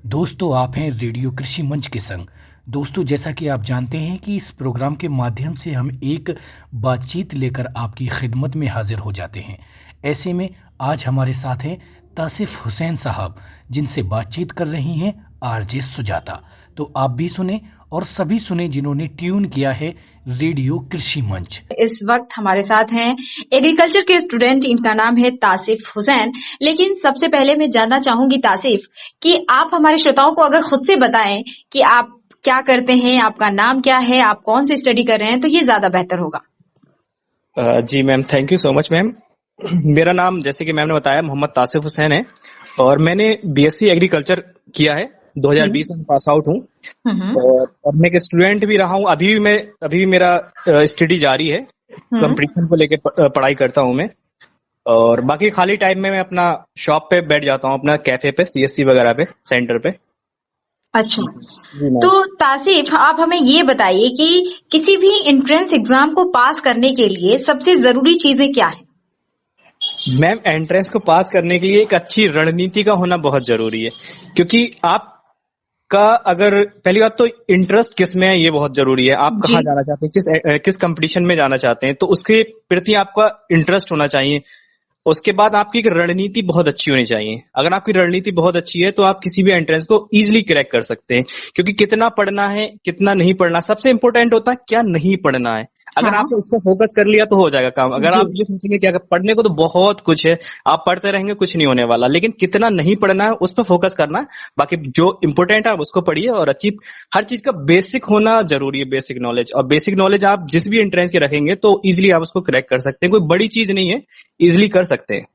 दोस्तों, आप हैं रेडियो कृषि मंच के संग। दोस्तों, जैसा कि आप जानते हैं कि इस प्रोग्राम के माध्यम से हम एक बातचीत लेकर आपकी खिदमत में हाजिर हो जाते हैं। ऐसे में आज हमारे साथ हैं तासिफ हुसैन साहब, जिनसे बातचीत कर रही हैं आरजे सुजाता। तो आप भी सुने और सभी सुने जिन्होंने ट्यून किया है रेडियो कृषि मंच। इस वक्त हमारे साथ हैं एग्रीकल्चर के स्टूडेंट, इनका नाम है तासिफ हुसैन। लेकिन सबसे पहले मैं जानना चाहूंगी तासिफ कि आप हमारे श्रोताओं को अगर खुद से बताएं कि आप क्या करते हैं, आपका नाम क्या है, आप कौन सी स्टडी कर रहे हैं, तो ये ज्यादा बेहतर होगा। जी ma'am, thank you so much ma'am. मेरा नाम, जैसे कि मैम ने बताया, मोहम्मद तासिफ हुसैन है और मैंने बीएससी एग्रीकल्चर किया है। 2020 में पास आउट हूँ और मैं एक स्टूडेंट भी रहा हूँ। अभी भी मेरा स्टडी जारी है। कंपटीशन को लेके पढ़ाई करता हूँ मैं। और बाकी खाली टाइम में मैं अपना शॉप पे बैठ जाता हूँ, अपना कैफे पे, सीएससी वगैरह पे, सेंटर पे। अच्छा, जी मैम। तो तासिफ आप हमें ये बताइए कि किसी भी एंट्रेंस एग्जाम को पास करने के लिए सबसे जरूरी चीजें क्या है? मैम, एंट्रेंस को पास करने के लिए एक अच्छी रणनीति का होना बहुत जरूरी है, क्योंकि आपका अगर पहली बात तो इंटरेस्ट किस में है ये बहुत जरूरी है। आप कहाँ जाना चाहते हैं, किस कंपटीशन में जाना चाहते हैं, तो उसके प्रति आपका इंटरेस्ट होना चाहिए। उसके बाद आपकी एक रणनीति बहुत अच्छी होनी चाहिए। अगर आपकी रणनीति बहुत अच्छी है तो आप किसी भी एंट्रेंस को इजीली क्रैक कर सकते हैं, क्योंकि कितना पढ़ना है, कितना नहीं पढ़ना, सबसे इंपॉर्टेंट होता है क्या नहीं पढ़ना है। अगर आपने उस पर फोकस कर लिया तो हो जाएगा काम। अगर आप ये सोचेंगे कि अगर पढ़ने को तो बहुत कुछ है, आप पढ़ते रहेंगे, कुछ नहीं होने वाला, लेकिन कितना नहीं पढ़ना है उस पर फोकस करना है। बाकी जो इंपॉर्टेंट है आप उसको पढ़िए और अच्छी हर चीज का बेसिक होना जरूरी है, बेसिक नॉलेज। और बेसिक नॉलेज आप जिस भी एंट्रेंस के रखेंगे तो इजिली आप उसको क्रैक कर सकते हैं। कोई बड़ी चीज नहीं है, इजिली कर सकते हैं।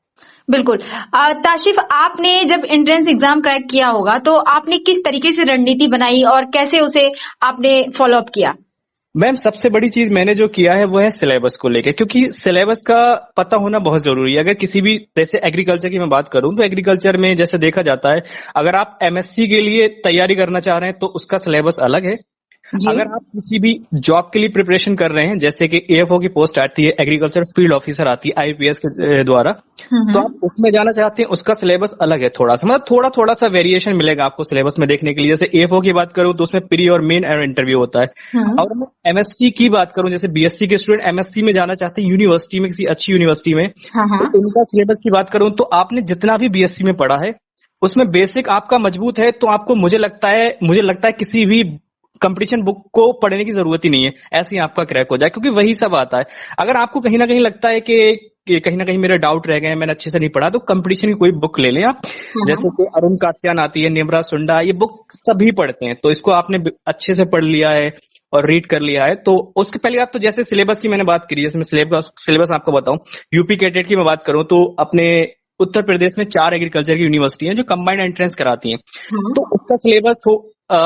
बिल्कुल। ताशिफ, आपने जब एंट्रेंस एग्जाम क्रैक किया होगा तो आपने किस तरीके से रणनीति बनाई और कैसे उसे आपने फॉलो अप किया? मैम, सबसे बड़ी चीज मैंने जो किया है वो है सिलेबस को लेके, क्योंकि सिलेबस का पता होना बहुत जरूरी है। अगर किसी भी, जैसे एग्रीकल्चर की मैं बात करूं तो एग्रीकल्चर में जैसे देखा जाता है, अगर आप एमएससी के लिए तैयारी करना चाह रहे हैं तो उसका सिलेबस अलग है। अगर आप किसी भी जॉब के लिए प्रिपरेशन कर रहे हैं, जैसे कि एएफओ की पोस्ट आती है, एग्रीकल्चर फील्ड ऑफिसर आती है आईपीएस के द्वारा, तो आप उसमें जाना चाहते हैं, उसका सिलेबस अलग है। थोड़ा सा मतलब थोड़ा सा वेरिएशन मिलेगा आपको सिलेबस में देखने के लिए। जैसे एएफओ की बात करूं तो उसमें प्री और मेन इंटरव्यू होता है। और मैं एमएससी की बात करूं, जैसे बीएससी के स्टूडेंट एमएससी में जाना चाहते हैं यूनिवर्सिटी में, किसी अच्छी यूनिवर्सिटी में, तो उनका सिलेबस की बात करूं तो आपने जितना भी बीएससी में पढ़ा है उसमें बेसिक आपका मजबूत है, तो आपको मुझे लगता है किसी भी कंपटीशन बुक को पढ़ने की जरूरत ही नहीं है, ऐसे ही आपका क्रैक हो जाए, क्योंकि वही सब आता है। अगर आपको कहीं ना कहीं लगता है कि कहीं ना कहीं मेरे डाउट रह गए हैं, मैंने अच्छे से नहीं पढ़ा, तो कंपटीशन की कोई बुक ले लें आप। जैसे कि अरुण कात्यान आती है, निम्रा सुंडा, ये बुक सभी पढ़ते हैं, तो इसको आपने अच्छे से पढ़ लिया है और रीड कर लिया है तो उसके पहले आप, तो जैसे सिलेबस की मैंने बात करी, जैसे मैं सिलेबस आपको बताऊं, यूपी कैडेट की मैं बात करूं तो अपने उत्तर प्रदेश में 4 एग्रीकल्चर की यूनिवर्सिटी है जो कंबाइंड एंट्रेंस कराती हैं। तो उसका सिलेबस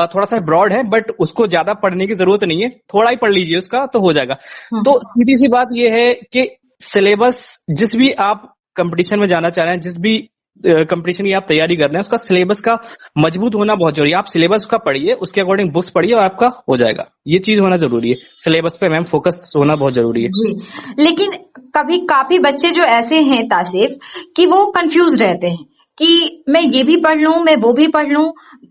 थोड़ा सा ब्रॉड है, बट उसको ज्यादा पढ़ने की जरूरत नहीं है, थोड़ा ही पढ़ लीजिए उसका तो हो जाएगा। तो सीधी सी बात यह है कि सिलेबस, जिस भी आप कंपटीशन में जाना चाह रहे हैं, जिस भी कंपटीशन की आप तैयारी कर रहे हैं, उसका सिलेबस का मजबूत होना बहुत जरूरी है। आप सिलेबस का पढ़िए, उसके अकॉर्डिंग बुक्स पढ़िए और आपका हो जाएगा। ये चीज होना जरूरी है, सिलेबस पे मैम फोकस होना बहुत जरूरी है जी। लेकिन कभी काफी बच्चे जो ऐसे हैं तासिफ कि वो कंफ्यूज रहते हैं कि मैं ये भी पढ़ लूं, मैं वो भी पढ़ लूं,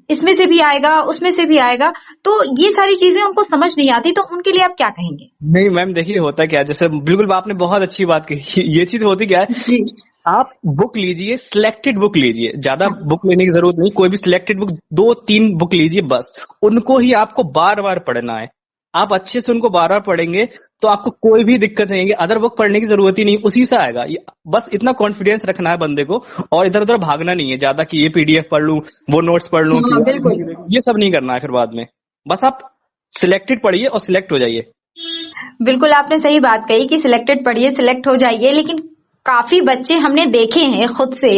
इसमें से भी आएगा, उसमें से भी आएगा, तो ये सारी चीजें उनको समझ नहीं आती, तो उनके लिए आप क्या कहेंगे? नहीं मैम, देखिए होता क्या है, जैसे बिल्कुल आपने बहुत अच्छी बात कही। ये चीज होती क्या है, आप बुक लीजिए, सिलेक्टेड बुक लीजिए, ज्यादा बुक लेने की जरूरत नहीं, कोई भी सिलेक्टेड बुक 2-3 बुक लीजिए बस, उनको ही आपको बार बार पढ़ना है। आप अच्छे से उनको बार बार पढ़ेंगे तो आपको कोई भी दिक्कत नहीं है, अदर बुक पढ़ने की जरूरत ही नहीं, उसी से आएगा। बस इतना कॉन्फिडेंस रखना है बंदे को, और इधर उधर भागना नहीं है ज्यादा कि ये पीडीएफ पढ़ लूं, वो नोट्स पढ़ लूं, ये सब नहीं करना है फिर बाद में। बस आप सिलेक्टेड पढ़िए और सिलेक्ट हो जाइए। बिल्कुल, आपने सही बात कही कि सिलेक्टेड पढ़िए, सिलेक्ट हो जाइए। लेकिन काफी बच्चे हमने देखे हैं खुद से,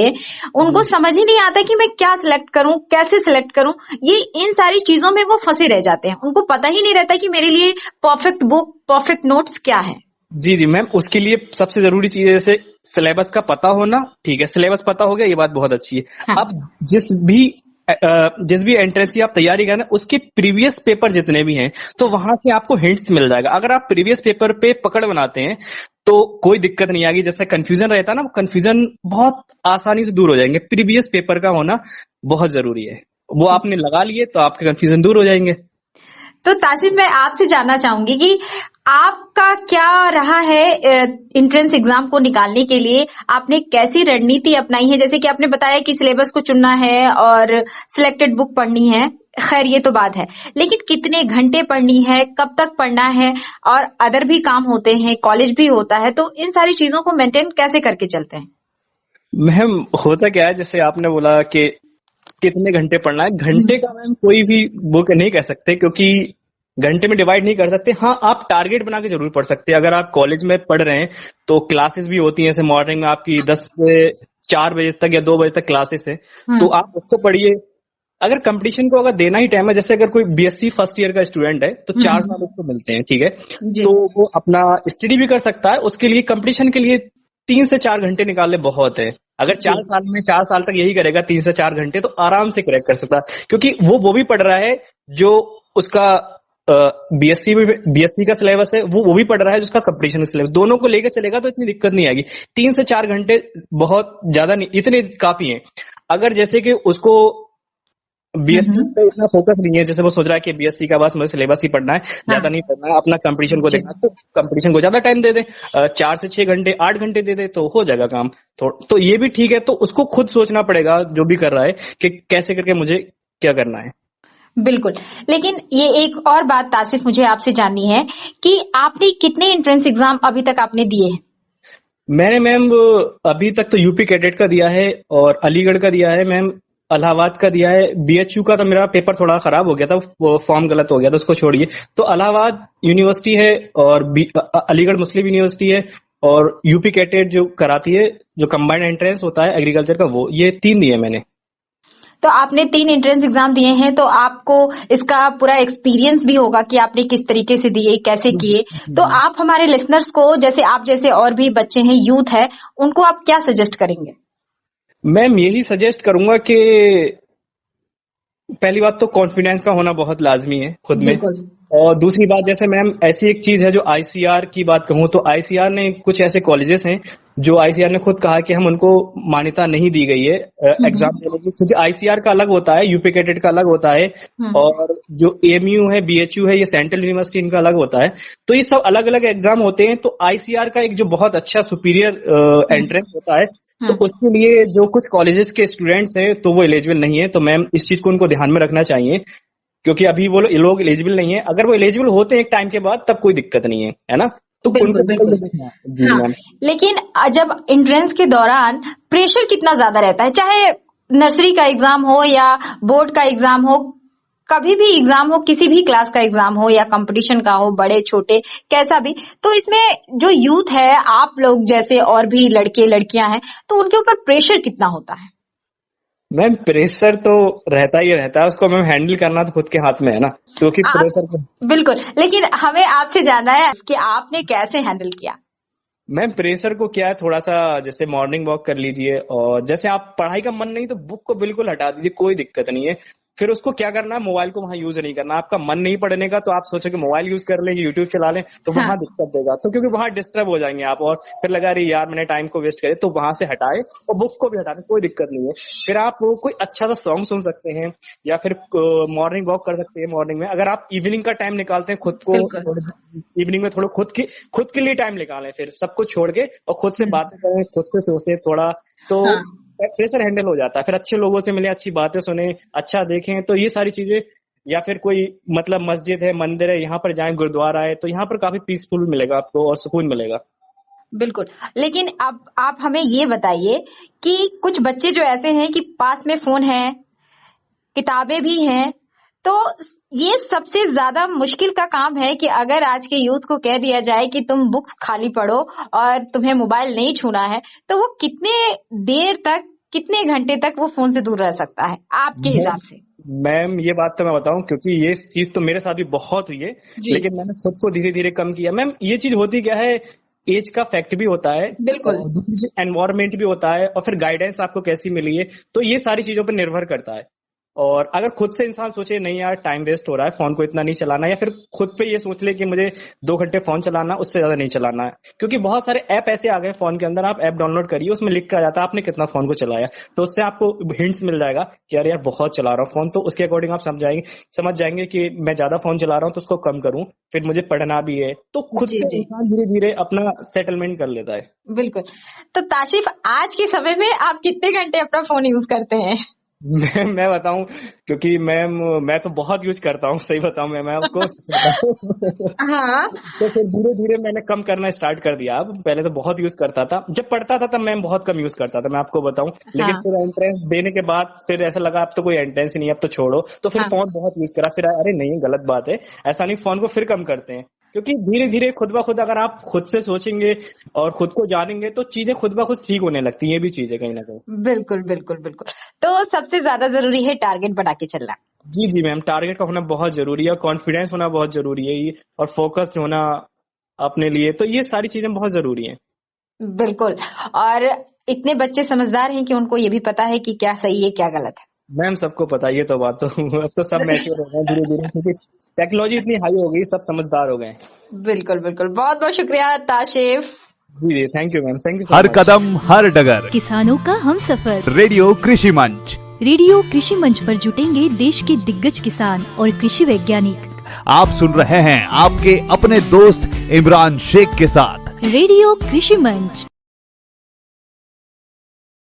उनको समझ ही नहीं आता कि मैं क्या सिलेक्ट करूं, कैसे सिलेक्ट करूं। ये इन सारी चीजों में वो फंसे रह जाते हैं, उनको पता ही नहीं रहता कि मेरे लिए परफेक्ट बुक, परफेक्ट नोट्स क्या है। जी जी मैम, उसके लिए सबसे जरूरी चीज है जैसे सिलेबस का पता होना। ठीक है, सिलेबस पता हो गया, ये बात बहुत अच्छी है। अब जिस भी एंट्रेंस की आप तैयारी कर रहे हैं, उसके प्रीवियस पेपर जितने भी हैं, तो वहां से आपको हिंट्स मिल जाएगा। अगर आप प्रीवियस पेपर पे पकड़ बनाते हैं तो कोई दिक्कत नहीं आएगी। जैसे कंफ्यूजन रहता है ना, कंफ्यूजन बहुत आसानी से दूर हो जाएंगे। प्रीवियस पेपर का होना बहुत जरूरी है, वो आपने लगा लिए तो आपके कंफ्यूजन दूर हो जाएंगे। तो तासिफ, मैं आपसे जानना चाहूंगी कि आपका क्या रहा है एंट्रेंस एग्जाम को निकालने के लिए, आपने कैसी रणनीति अपनाई है? जैसे कि आपने बताया कि सिलेबस को चुनना है और सिलेक्टेड बुक पढ़नी है, खैर ये तो बात है, लेकिन कितने घंटे पढ़नी है, कब तक पढ़ना है, और अदर भी काम होते हैं, कॉलेज भी होता है, तो इन सारी चीजों को मेंटेन कैसे करके चलते हैं? मैम होता क्या है, जैसे आपने बोला कि कितने घंटे पढ़ना है, घंटे का मैम कोई भी बुक नहीं कह सकते, क्योंकि घंटे में डिवाइड नहीं कर सकते। हाँ, आप टारगेट बना के जरूर पढ़ सकते हैं। अगर आप कॉलेज में पढ़ रहे हैं तो क्लासेस भी होती हैं, जैसे मॉर्निंग में आपकी 10 से 4 बजे तक या 2 बजे तक क्लासेस है, तो आप उसको पढ़िए। अगर कंपटीशन को अगर देना ही टाइम है, जैसे अगर कोई बीएससी फर्स्ट ईयर का स्टूडेंट है तो 4 साल उसको मिलते हैं, ठीक है, जी। तो वो अपना स्टडी भी कर सकता है। उसके लिए कंपटीशन के लिए 3 से 4 घंटे निकालने बहुत है। अगर 4 साल तक यही करेगा 3 से 4 घंटे, तो आराम से क्रैक कर सकता है, क्योंकि वो भी पढ़ रहा है जो उसका बीएससी का सिलेबस है, वो भी पढ़ रहा है जिसका कंपटीशन का सिलेबस, दोनों को लेकर चलेगा तो इतनी दिक्कत नहीं आएगी। 3 से 4 घंटे बहुत ज्यादा नहीं, इतने काफी हैं। अगर जैसे कि उसको बीएससी पे इतना फोकस नहीं है, जैसे वो सोच रहा है कि बीएससी का बस मुझे सिलेबस ही पढ़ना है, ज्यादा नहीं पढ़ना है, अपना कंपटीशन को देखना है, तो कंपटीशन को ज्यादा टाइम दे दे, 4 से 6 घंटे 8 घंटे दे दे तो हो जाएगा काम। तो ये भी ठीक है। तो उसको खुद सोचना पड़ेगा जो भी कर रहा है कि कैसे करके मुझे क्या करना है। बिल्कुल, लेकिन ये एक और बात तासिफ मुझे आपसे जाननी है कि आपने कितने एंट्रेंस एग्जाम अभी तक आपने दिए हैं? मैंने मैम अभी तक तो यूपी कैडेट का दिया है और अलीगढ़ का दिया है मैम, इलाहाबाद का दिया है। बीएचयू का तो मेरा पेपर थोड़ा खराब हो गया था, वो फॉर्म गलत हो गया था, उसको छोड़िए। तो इलाहाबाद यूनिवर्सिटी है और अलीगढ़ मुस्लिम यूनिवर्सिटी है और यूपी कैडेट जो कराती है, जो कंबाइंड एंट्रेंस होता है एग्रीकल्चर का, वो ये 3 दिए मैंने। तो आपने 3 एंट्रेंस एग्जाम दिए हैं, तो आपको इसका पूरा एक्सपीरियंस भी होगा कि आपने किस तरीके से दिए, कैसे किए। तो आप हमारे लिसनर्स को, जैसे आप जैसे और भी बच्चे हैं, यूथ है, उनको आप क्या सजेस्ट करेंगे? मैम यही सजेस्ट करूंगा कि पहली बात तो कॉन्फिडेंस का होना बहुत लाजमी है खुद में। और दूसरी बात, जैसे मैम ऐसी एक चीज है जो आईसीआर की बात कहूँ तो आईसीआर ने कुछ ऐसे कॉलेजेस हैं जो आईसीआर ने खुद कहा कि हम उनको मान्यता नहीं दी गई है एग्जाम देने की, क्योंकि आईसीआर का अलग होता है, यूपी कैडेट का अलग होता है, और जो एएमयू है, बीएचयू है, ये सेंट्रल यूनिवर्सिटी, इनका अलग होता है। तो ये सब अलग अलग एग्जाम होते हैं। तो आईसीआर का एक जो बहुत अच्छा सुपीरियर एंट्रेंस होता है, तो उसके लिए जो कुछ कॉलेजेस के स्टूडेंट्स हैं तो वो एलिजिबल नहीं है। तो मैम इस चीज को उनको ध्यान में रखना चाहिए, क्योंकि अभी वो लोग एलिजिबल नहीं है। अगर वो एलिजिबल होते हैं एक टाइम के बाद तब कोई दिक्कत नहीं है ना। तो बिल्कुल। जी हाँ, मैम। लेकिन जब एंट्रेंस के दौरान प्रेशर कितना ज्यादा रहता है, चाहे नर्सरी का एग्जाम हो या बोर्ड का एग्जाम हो, कभी भी एग्जाम हो, किसी भी क्लास का एग्जाम हो या कंपटीशन का हो, बड़े छोटे कैसा भी, तो इसमें जो यूथ है, आप लोग जैसे और भी लड़के लड़कियां हैं, तो उनके ऊपर प्रेशर कितना होता है? मैम प्रेशर तो रहता ही रहता है, उसको मैम हैंडल करना तो खुद के हाथ में है ना, क्योंकि प्रेशर को। बिल्कुल, लेकिन हमें आपसे जानना है कि आपने कैसे हैंडल किया? मैम प्रेशर को क्या है, थोड़ा सा जैसे मॉर्निंग वॉक कर लीजिए, और जैसे आप पढ़ाई का मन नहीं तो बुक को बिल्कुल हटा दीजिए, कोई दिक्कत नहीं है। फिर उसको क्या करना है, मोबाइल को वहां यूज नहीं करना। आपका मन नहीं पढ़ने का तो आप सोचो कि मोबाइल यूज कर लें, यूट्यूब चला लें, तो वहां दिक्कत देगा। तो क्योंकि वहां डिस्टर्ब हो जाएंगे आप, और फिर लगा रही यार मैंने टाइम को वेस्ट करे, तो वहां से हटाए और बुक को भी हटा दें, कोई दिक्कत नहीं है। फिर आप कोई अच्छा सा सॉन्ग सुन सकते हैं या फिर मॉर्निंग वॉक कर सकते हैं। मॉर्निंग में अगर आप इवनिंग का टाइम निकालते हैं खुद को, इवनिंग में थोड़ा खुद के लिए टाइम निकालें, फिर सब कुछ छोड़ के और खुद से बातें करें, खुद से सोचे थोड़ा, तो प्रेशर हैंडल हो जाता है। फिर अच्छे लोगों से मिले, अच्छी बातें सुने, अच्छा देखें, तो ये सारी चीजें। या फिर कोई मतलब मस्जिद है, मंदिर है, यहाँ पर जाएं, गुरुद्वारा है, तो यहाँ पर काफी पीसफुल मिलेगा आपको और सुकून मिलेगा। बिल्कुल, लेकिन अब आप हमें ये बताइए कि कुछ बच्चे जो ऐसे हैं कि पास में फोन है, किताबें भी हैं, तो ये सबसे ज्यादा मुश्किल का काम है कि अगर आज के यूथ को कह दिया जाए कि तुम बुक्स खाली पढ़ो और तुम्हें मोबाइल नहीं छूना है, तो वो कितने देर तक, कितने घंटे तक वो फोन से दूर रह सकता है आपके हिसाब से? मैम ये बात तो मैं बताऊं, क्योंकि ये चीज तो मेरे साथ भी बहुत हुई है, लेकिन मैंने खुद को धीरे धीरे कम किया। मैम ये चीज होती क्या है, एज का फैक्ट भी होता है, बिल्कुल, और दूसरी एनवायरमेंट भी होता है, और फिर गाइडेंस आपको कैसी मिली है, तो ये सारी चीजों पर निर्भर करता है। और अगर खुद से इंसान सोचे नहीं यार टाइम वेस्ट हो रहा है, फोन को इतना नहीं चलाना, या फिर खुद पे ये सोच ले कि मुझे 2 घंटे फोन चलाना, उससे ज्यादा नहीं चलाना है। क्योंकि बहुत सारे ऐप ऐसे आ गए फोन के अंदर, आप ऐप डाउनलोड करिए, उसमें लिख कर आ जाता है आपने कितना फोन को चलाया, तो उससे आपको हिंट्स मिल जाएगा कि यार बहुत चला रहा हूँ फोन, तो उसके अकॉर्डिंग आप समझ जाएंगे कि मैं ज्यादा फोन चला रहा हूँ तो उसको कम करूँ, फिर मुझे पढ़ना भी है, तो खुद जी से जी इंसान धीरे धीरे अपना सेटलमेंट कर लेता है। बिल्कुल। तो ताशिफ, आज के समय में आप कितने घंटे अपना फोन यूज करते हैं? मैं बताऊं, क्योंकि मैं तो बहुत यूज करता हूँ, सही बताऊं मैं आपको सच बताऊं। हाँ तो फिर धीरे धीरे मैंने कम करना स्टार्ट कर दिया। अब पहले तो बहुत यूज करता था, जब पढ़ता था तब मैं बहुत कम यूज करता था, मैं आपको बताऊं। लेकिन हाँ फिर एंट्रेंस देने के बाद फिर ऐसा लगा अब तो कोई एंट्रेंस ही नहीं, अब तो छोड़ो, तो फिर हाँ फोन बहुत यूज करा। फिर अरे नहीं, गलत बात है, ऐसा नहीं, फोन को फिर कम करते हैं। क्योंकि धीरे धीरे खुद ब खुद अगर आप खुद से सोचेंगे और खुद को जानेंगे तो चीजें खुद ब खुद ठीक होने लगती हैं, ये भी चीज है कहीं ना कहीं। बिल्कुल बिल्कुल बिल्कुल। तो सबसे ज्यादा जरूरी है टारगेट बना के चलना। जी जी मैम, टारगेट का होना बहुत जरूरी है, कॉन्फिडेंस होना बहुत जरूरी है, ये और फोकस्ड होना अपने लिए, तो ये सारी चीजें बहुत जरूरी हैं। बिल्कुल। और इतने बच्चे समझदार हैं कि उनको ये भी पता है कि क्या सही है क्या गलत है। मैम सबको पता है, ये तो बात तो अब तो सब मैच्योर हो गए धीरे धीरे, क्योंकि टेक्नोलॉजी इतनी हाई हो गई, सब समझदार हो गए। बिल्कुल बिल्कुल। बहुत बहुत शुक्रिया ताशिफ। जी जी, thank you ma'am, thank you so हर मच। कदम हर डगर किसानों का हम सफर। रेडियो कृषि मंच। रेडियो कृषि मंच पर जुटेंगे देश के दिग्गज किसान और कृषि वैज्ञानिक। आप सुन रहे हैं आपके अपने दोस्त इमरान शेख के साथ रेडियो कृषि मंच।